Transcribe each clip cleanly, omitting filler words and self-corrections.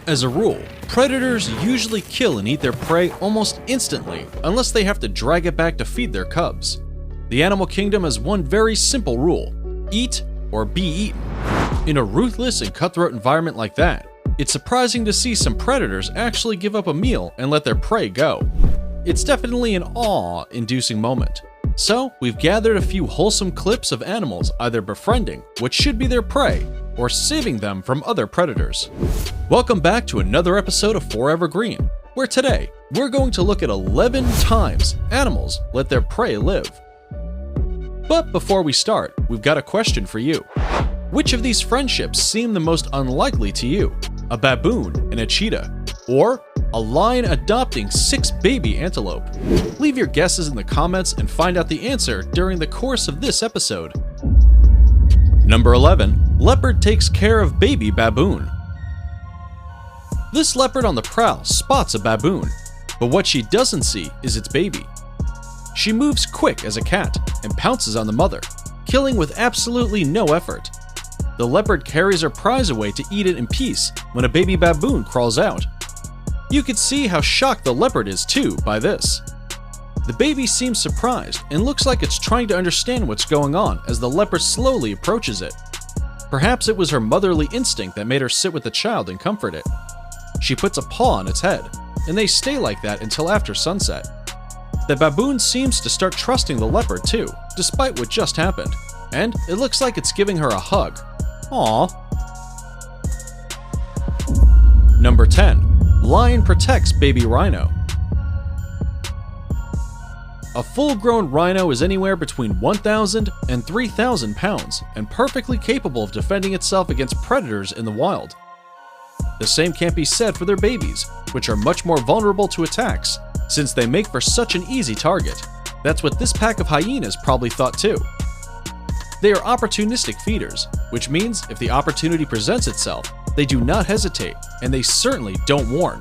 As a rule, predators usually kill and eat their prey almost instantly unless they have to drag it back to feed their cubs. The animal kingdom has one very simple rule: eat or be eaten. In a ruthless and cutthroat environment like that, it's surprising to see some predators actually give up a meal and let their prey go. It's definitely an awe-inducing moment. So, we've gathered a few wholesome clips of animals either befriending what should be their prey or saving them from other predators. Welcome back to another episode of Forever Green, where today we're going to look at 11 times animals let their prey live. But before we start, we've got a question for you. Which of these friendships seem the most unlikely to you? A baboon and a cheetah, or a lion adopting 6 baby antelope? Leave your guesses in the comments and find out the answer during the course of this episode. Number 11. Leopard takes care of baby baboon. This leopard on the prowl spots a baboon, but what she doesn't see is its baby. She moves quick as a cat and pounces on the mother, killing with absolutely no effort. The leopard carries her prize away to eat it in peace when a baby baboon crawls out. You could see how shocked the leopard is too by this. The baby seems surprised and looks like it's trying to understand what's going on as the leopard slowly approaches it. Perhaps it was her motherly instinct that made her sit with the child and comfort it. She puts a paw on its head, and they stay like that until after sunset. The baboon seems to start trusting the leopard too, despite what just happened, and it looks like it's giving her a hug. Aww. Number 10. Lion protects baby rhino. A full-grown rhino is anywhere between 1,000 and 3,000 pounds and perfectly capable of defending itself against predators in the wild. The same can't be said for their babies, which are much more vulnerable to attacks, since they make for such an easy target. That's what this pack of hyenas probably thought too. They are opportunistic feeders, which means if the opportunity presents itself, they do not hesitate, and they certainly don't warn.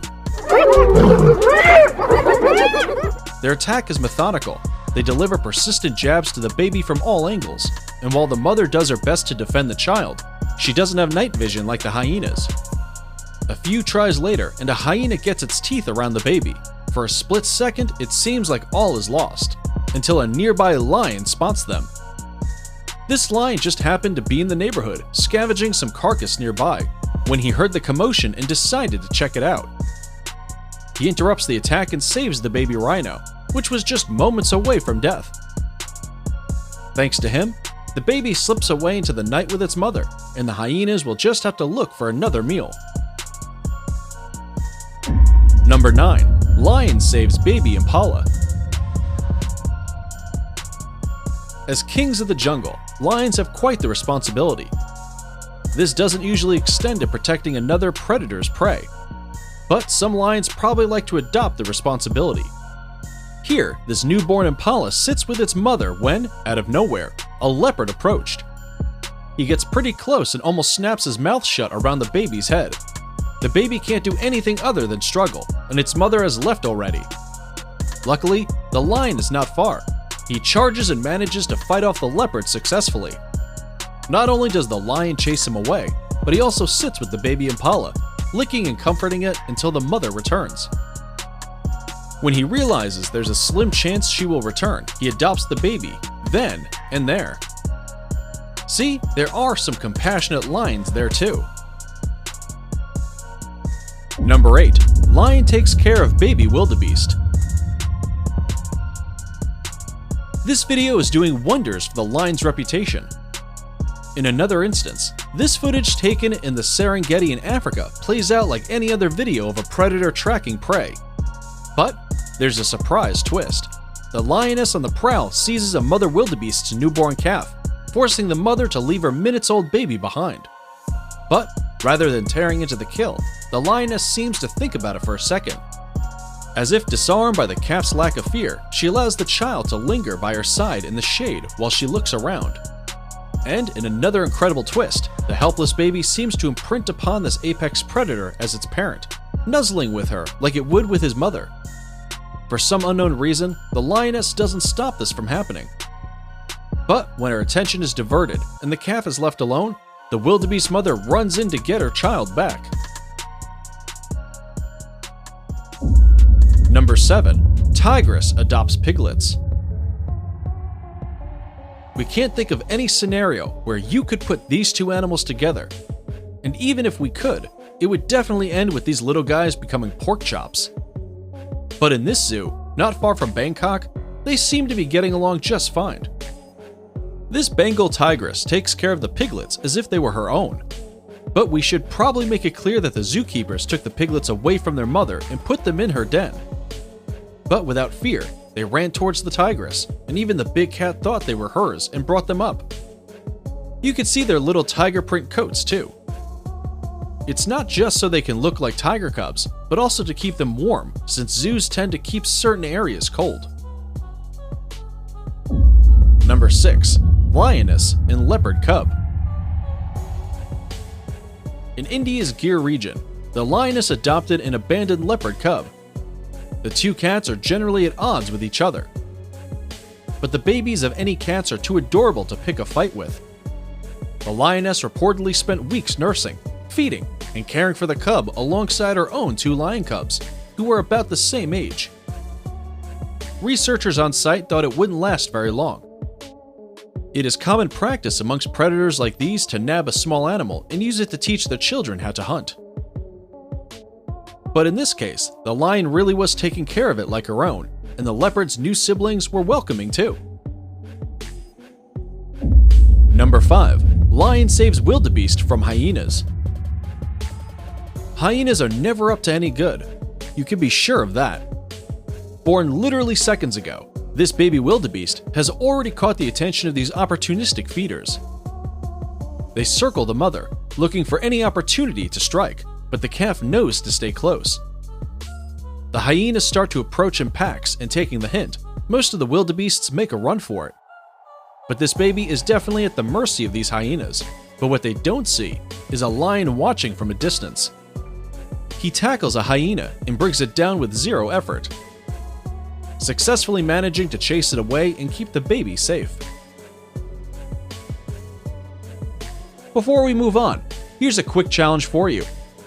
Their attack is methodical. They deliver persistent jabs to the baby from all angles, and while the mother does her best to defend the child, she doesn't have night vision like the hyenas. A few tries later, and a hyena gets its teeth around the baby. For a split second, it seems like all is lost, until a nearby lion spots them. This lion just happened to be in the neighborhood, scavenging some carcass nearby, when he heard the commotion and decided to check it out. He interrupts the attack and saves the baby rhino, which was just moments away from death. Thanks to him, the baby slips away into the night with its mother, and the hyenas will just have to look for another meal. Number 9. Lion saves baby impala. As kings of the jungle, lions have quite the responsibility. This doesn't usually extend to protecting another predator's prey, but some lions probably like to adopt the responsibility. Here, this newborn impala sits with its mother when, out of nowhere, a leopard approached. He gets pretty close and almost snaps his mouth shut around the baby's head. The baby can't do anything other than struggle, and its mother has left already. Luckily, the lion is not far. He charges and manages to fight off the leopard successfully. Not only does the lion chase him away, but he also sits with the baby impala, licking and comforting it until the mother returns. When he realizes there's a slim chance she will return, he adopts the baby, then and there. See, there are some compassionate lions there too. Number 8. Lion takes care of baby wildebeest. This video is doing wonders for the lion's reputation. In another instance, this footage taken in the Serengeti in Africa plays out like any other video of a predator tracking prey. But there's a surprise twist. The lioness on the prowl seizes a mother wildebeest's newborn calf, forcing the mother to leave her minutes-old baby behind. But rather than tearing into the kill, the lioness seems to think about it for a second. As if disarmed by the calf's lack of fear, she allows the child to linger by her side in the shade while she looks around. And in another incredible twist, the helpless baby seems to imprint upon this apex predator as its parent, nuzzling with her like it would with his mother. For some unknown reason, the lioness doesn't stop this from happening. But when her attention is diverted and the calf is left alone, the wildebeest mother runs in to get her child back. Number 7. Tigress adopts piglets. We can't think of any scenario where you could put these two animals together. And even if we could, it would definitely end with these little guys becoming pork chops. But in this zoo, not far from Bangkok, they seem to be getting along just fine. This Bengal tigress takes care of the piglets as if they were her own. But we should probably make it clear that the zookeepers took the piglets away from their mother and put them in her den. But without fear, they ran towards the tigress, and even the big cat thought they were hers and brought them up. You could see their little tiger print coats too. It's not just so they can look like tiger cubs, but also to keep them warm, since zoos tend to keep certain areas cold. Number 6. Lioness and leopard cub. In India's Gir region, the lioness adopted an abandoned leopard cub. The two cats are generally at odds with each other. But the babies of any cats are too adorable to pick a fight with. The lioness reportedly spent weeks nursing, feeding, and caring for the cub alongside her own 2 lion cubs, who were about the same age. Researchers on site thought it wouldn't last very long. It is common practice amongst predators like these to nab a small animal and use it to teach their children how to hunt. But in this case, the lion really was taking care of it like her own, and the leopard's new siblings were welcoming too. Number 5. Lion saves wildebeest from hyenas. Hyenas are never up to any good. You can be sure of that. Born literally seconds ago, this baby wildebeest has already caught the attention of these opportunistic feeders. They circle the mother, looking for any opportunity to strike, but the calf knows to stay close. The hyenas start to approach in packs, and taking the hint, most of the wildebeests make a run for it. But this baby is definitely at the mercy of these hyenas, but what they don't see is a lion watching from a distance. He tackles a hyena and brings it down with 0 effort, successfully managing to chase it away and keep the baby safe. Before we move on, here's a quick challenge for you.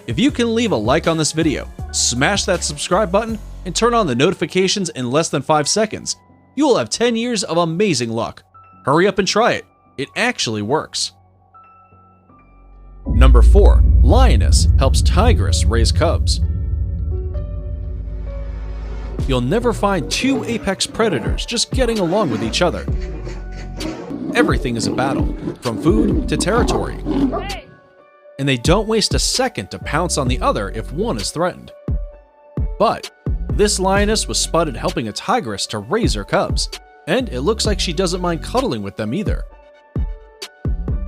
If you can leave a like on this video, smash that subscribe button, and turn on the notifications in less than 5 seconds, you will have 10 years of amazing luck. Hurry up and try it. It actually works. Number 4. Lioness helps tigress raise cubs. You'll never find 2 apex predators just getting along with each other. Everything is a battle, from food to territory. And they don't waste a second to pounce on the other if one is threatened. But this lioness was spotted helping a tigress to raise her cubs, and it looks like she doesn't mind cuddling with them either.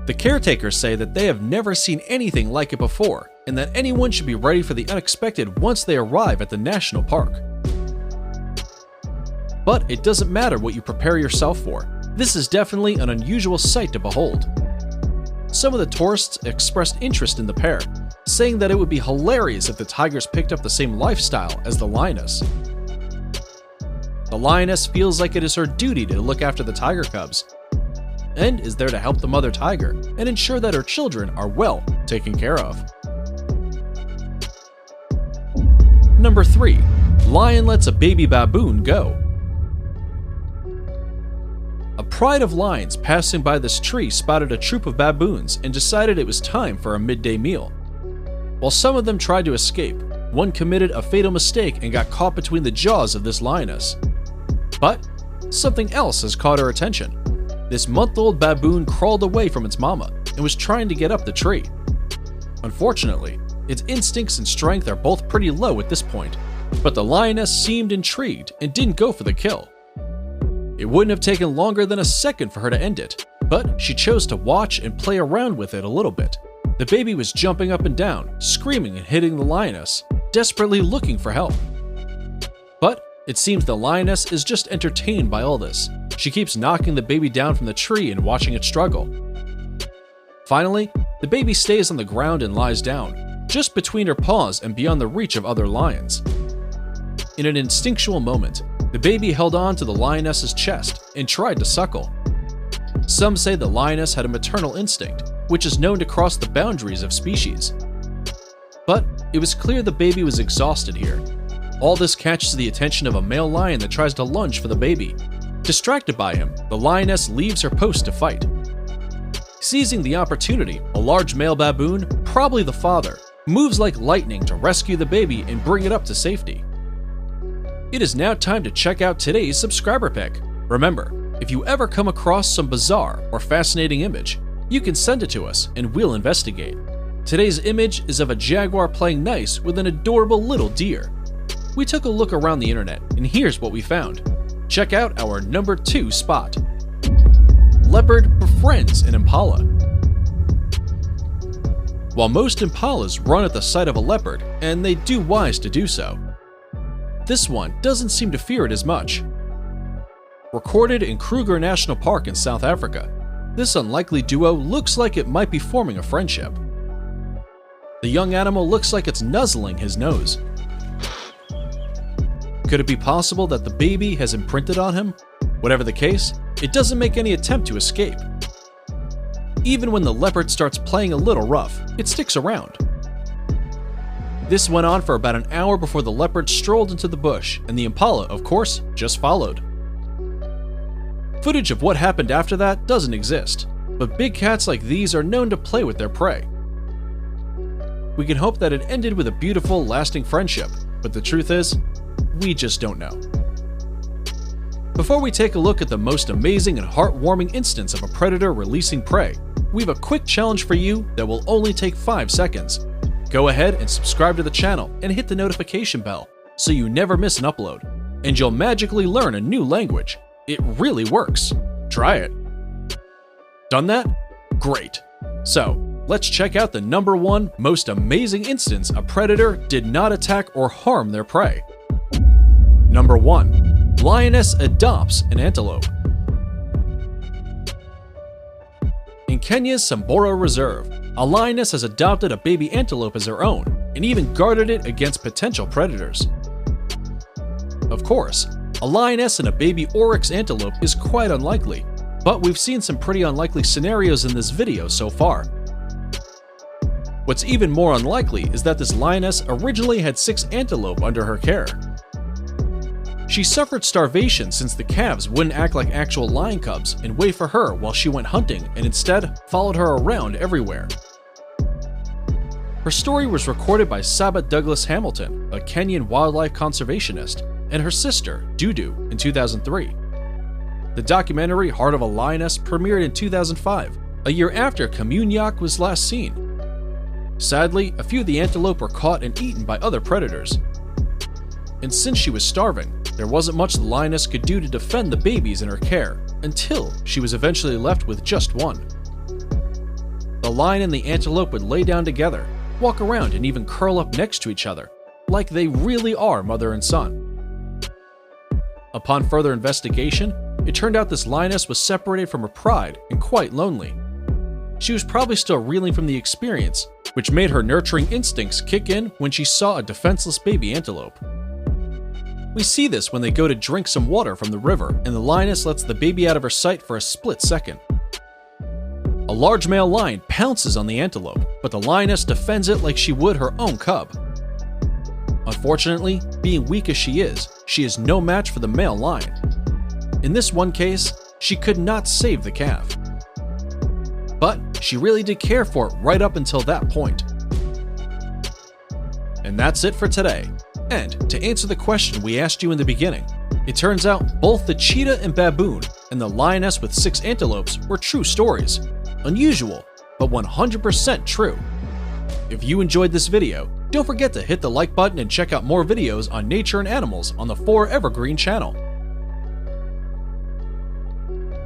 The caretakers say that they have never seen anything like it before, and that anyone should be ready for the unexpected once they arrive at the national park. But it doesn't matter what you prepare yourself for. This is definitely an unusual sight to behold. Some of the tourists expressed interest in the pair, saying that it would be hilarious if the tigers picked up the same lifestyle as the lioness. The lioness feels like it is her duty to look after the tiger cubs, and is there to help the mother tiger and ensure that her children are well taken care of. Number 3. Lion lets a baby baboon go. A pride of lions passing by this tree spotted a troop of baboons and decided it was time for a midday meal. While some of them tried to escape, one committed a fatal mistake and got caught between the jaws of this lioness. But something else has caught her attention. This month-old baboon crawled away from its mama and was trying to get up the tree. Unfortunately, its instincts and strength are both pretty low at this point, but the lioness seemed intrigued and didn't go for the kill. It wouldn't have taken longer than a second for her to end it, but she chose to watch and play around with it a little bit. The baby was jumping up and down, screaming and hitting the lioness, desperately looking for help. But it seems the lioness is just entertained by all this. She keeps knocking the baby down from the tree and watching it struggle. Finally, the baby stays on the ground and lies down, just between her paws and beyond the reach of other lions. In an instinctual moment, the baby held on to the lioness's chest and tried to suckle. Some say the lioness had a maternal instinct, which is known to cross the boundaries of species. But it was clear the baby was exhausted here. All this catches the attention of a male lion that tries to lunge for the baby. Distracted by him, the lioness leaves her post to fight. Seizing the opportunity, a large male baboon, probably the father, moves like lightning to rescue the baby and bring it up to safety. It is now time to check out today's subscriber pick. Remember, if you ever come across some bizarre or fascinating image, you can send it to us and we'll investigate. Today's image is of a jaguar playing nice with an adorable little deer. We took a look around the internet and here's what we found. Check out our number 2 spot. Leopard befriends an impala. While most impalas run at the sight of a leopard, and they do wise to do so, this one doesn't seem to fear it as much. Recorded in Kruger National Park in South Africa, this unlikely duo looks like it might be forming a friendship. The young animal looks like it's nuzzling his nose. Could it be possible that the baby has imprinted on him? Whatever the case, it doesn't make any attempt to escape. Even when the leopard starts playing a little rough, it sticks around. This went on for about an hour before the leopard strolled into the bush, and the impala, of course, just followed. Footage of what happened after that doesn't exist, but big cats like these are known to play with their prey. We can hope that it ended with a beautiful, lasting friendship, but the truth is, we just don't know. Before we take a look at the most amazing and heartwarming instance of a predator releasing prey, we have a quick challenge for you that will only take 5 seconds. Go ahead and subscribe to the channel and hit the notification bell so you never miss an upload, and you'll magically learn a new language. It really works. Try it. Done that? Great. So, let's check out the number 1 most amazing instance a predator did not attack or harm their prey. Number 1. Lioness adopts an antelope. In Kenya's Samburu Reserve, a lioness has adopted a baby antelope as her own and even guarded it against potential predators. Of course, a lioness and a baby oryx antelope is quite unlikely, but we've seen some pretty unlikely scenarios in this video so far. What's even more unlikely is that this lioness originally had 6 antelope under her care. She suffered starvation since the calves wouldn't act like actual lion cubs and wait for her while she went hunting and instead followed her around everywhere. Her story was recorded by Sabat Douglas Hamilton, a Kenyan wildlife conservationist, and her sister, Dudu, in 2003. The documentary Heart of a Lioness premiered in 2005, a year after Kamunyak was last seen. Sadly, a few of the antelope were caught and eaten by other predators. And since she was starving, there wasn't much the lioness could do to defend the babies in her care, until she was eventually left with just one. The lion and the antelope would lay down together, walk around, and even curl up next to each other, like they really are mother and son. Upon further investigation, it turned out this lioness was separated from her pride and quite lonely. She was probably still reeling from the experience, which made her nurturing instincts kick in when she saw a defenseless baby antelope. We see this when they go to drink some water from the river and the lioness lets the baby out of her sight for a split second. A large male lion pounces on the antelope, but the lioness defends it like she would her own cub. Unfortunately, being weak as she is no match for the male lion. In this one case, she could not save the calf. But she really did care for it right up until that point. And that's it for today. And to answer the question we asked you in the beginning, it turns out both the cheetah and baboon and the lioness with 6 antelopes were true stories. Unusual, but 100% true. If you enjoyed this video, don't forget to hit the like button and check out more videos on nature and animals on the 4 Evergreen channel.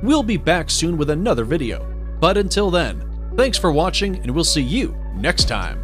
We'll be back soon with another video, but until then, thanks for watching and we'll see you next time.